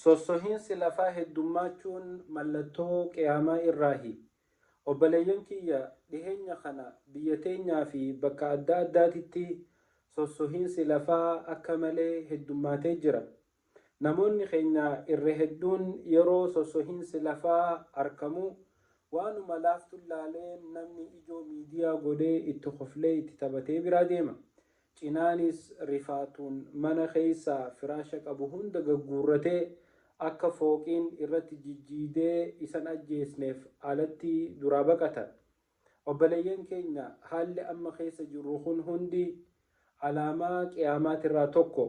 sossohiinsi lafaa heddummachuun mallattoo qiyaamaa irraahi. Obboleeyyan kiyya dhiheenya kana biyya teenyaa fi bakka adda addaatitti sossohiinsi lafaa akka malee heddummaatee jira. Namoonni keenya irra hedduun yeroo sossohiinsi lafaa argamu waanuma laaftu laalee namni ijoo miidiyaa godhee itti koflee itti taphatee biraa deema. Cinaanis rifaatuun mana keessaa firaasha qabu hunda gagguurratee akka fooqiin irratti jijjiidee isan ajjeesneef alatti duraa baqata. Obboleeyyan keenya haalli amma keessa jirru kun hundi alaamaa qiyaamaatirraa tokko.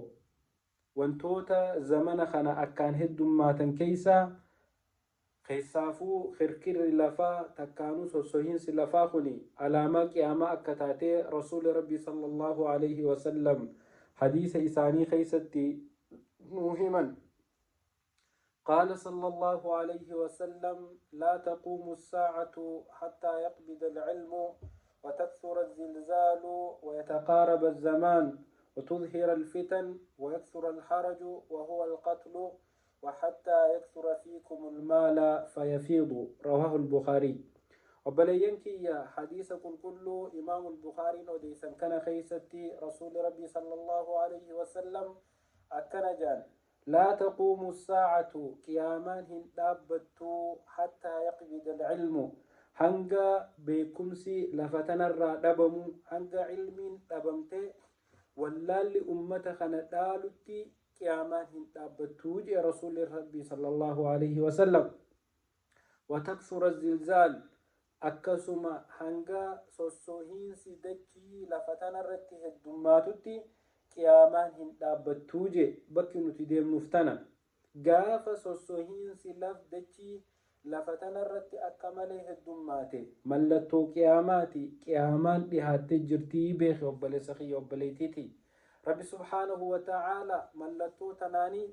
Wantoota zamana kana akkaan heddummaatan keessaafuu kirkirri lafaa takkaanuu sossohiinsi lafaa kuni alaamaa qiyaamaa akka taatee rasuuli rabbii sallallahu alayhi wasallam hadiisa isaanii keessatti nuu himan. قال صلى الله عليه وسلم لا تقوم الساعة حتى يقبض العلم وتكثر الزلزال ويتقارب الزمان وتظهر الفتن ويكثر الحرج وهو القتل وحتى يكثر فيكم المال فيفيض. رواه البخاري. وبلين كي حديث كل إمام البخاري وديسا كان خيستي رسول ربي صلى الله عليه وسلم أكنجان لا تقوم الساعة قيامان هندابت حتى يقبض العلم هنگا بكمسي لفتن الرادبم هنگا علم دبمته واللال أمة خندالتي قيامان هندابت جي رسول ربي صلى الله عليه وسلم. وتكثر الزلزال أكسما هنگا سوسوهين سيدكي لفتن الرتي هدوماتتي qiyaamaan hin dhaabbattuu je bakki nuti deemnuuf tana. Gaafa sossohiinsi lafdachii lafa tanarratti akka malee heddummaate mallattoo qiyaamaati. Qiyaamaan dhihaattee jirtii beeki obboleessa kiyya obboleetiiti. Rabbi subhaanahu wa ta'aalaa mallattoo tanaanii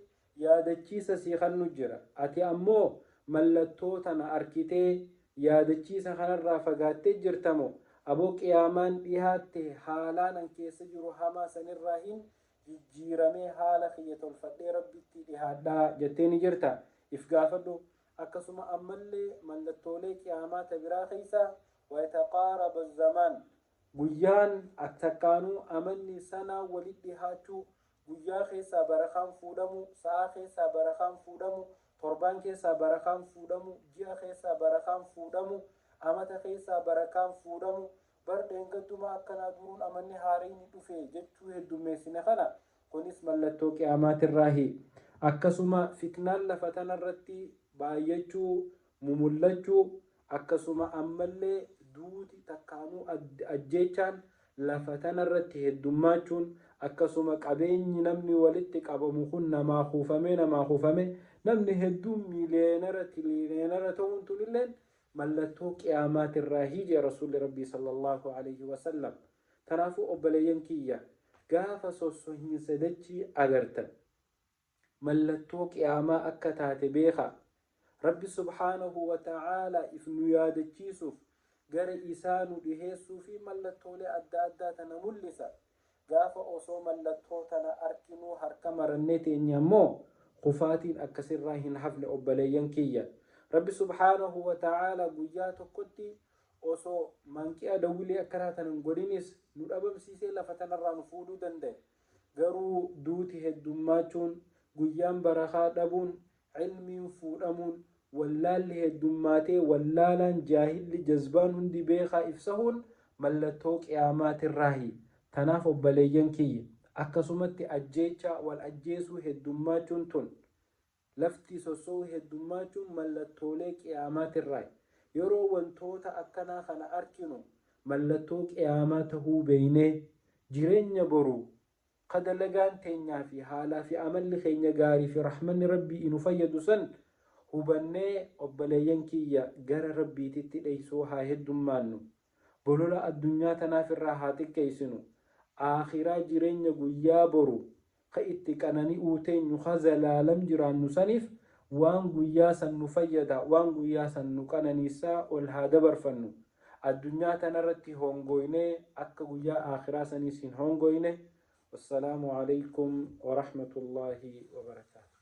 yaadachiisa sii kannu jira. Ati ammoo mallattoo tana arkitee yaadachiisa kanarraa fagaattee jirtamo aboo qiyaamaan dhihaatte haalaan an keessa jiru hamaa sanirraa hin jijjiiramee haala kiyya tolfadhee rabbitti dhihaadhaa jettee ni jirta. If gaafadhu. Akkasuma ammallee mallattoolee qiyaamaata biraa keessaa wayataqaaraba zamaan guyyaan takkaanuu amanni sanaa walitti dhihaachuu guyyaa keessaa barakaan fuudhamu sa'aa keessaa barakaan fuudhamu torbaan keessaa barakaan fuudhamu ji'a keessaa barakaan fuudhamu amata keessaa barakaan fuudhamu bardeengattuma akkanaa duruun amanni haariin dhufe jechuu heddummeessine kana kunis mallattoo qiyaamaatirraahi. Akkasuma fitnaan lafa tanarratti baay'achuu mumullachuu akkasuma ammallee duuti takkaanuu ajjeechaan lafa tanarratti heddummachuun akkasuma qabeenyi namni walitti qabamu kun namaa kuufame namni hedduun miiliyeenara tiriliyoonara ta'uun tunilleen mallattoo qiyaamaatirraahi jee rasuulli rabbii sallallahu alayhi wasallam. Kanaafuu obboleeyyan kiyya gaafa sossohiinsa dachii agartan mallattoo qiyaamaa akka taate beeka. Rabbi subhaanahu wa ta'aalaa if nu yaadachiisuuf gara isaa nu dhiheessuu fi mallattoolee adda addaa tana mul'isa. Gaafa osoo mallattoo tana arkinuu harka marannee teenya ammoo kufaatiin akkasirraa hin hafne obboleeyyan kiyya. Rabbi subhaanahu wa ta'aalaa guyyaa tokkotti osoo manqi'a dawulee akkanaa tanan godhinis nu dhabamsiisee lafa tanarraa nu fuudhuu danda'e. Garuu duuti heddummachuun guyyaan barakaa dhabuun ilmiin fuudhamuun wallaalli heddummaatee wallaalaan jaahilli jazbaan hundi beekaa ibsahuun mallattoo qiyaamaatirraahi. Tanaaf obboleeyyan kiyya akkasumatti ajjeechaa wal ajjeesuu heddummachuun tun lafti sosso'uu heddummachuun mallattoolee qiyaamaatirraahi. Yeroo wantoota akkanaa kana arkinu mallattoo qiyaamaa tahuu beeynee jireenya boruu kadalagaan teenyaa fi haalaa fi amalli keenya gaarii fi rahmanni rabbii inu fayyadu san hubannee obboleeyyan kiyya gara rabbiititti dheeysuu haa heddummaannu. Bolola addunyaa tanaaf irraa haa xiqqeessinu. Aakhiraa jireenya guyyaa boru ka itti qanani'uu teenyu ka zalaalam jiraannu saniif waan guyyaa san nu fayyada waan guyyaa san nu qananiisaa ol haa dabarfannu. Addunyaa tanarratti hongoynee akka guyyaa aakhiraa saniis hin hongoyne. والسلام عليكم ورحمة الله وبركاته.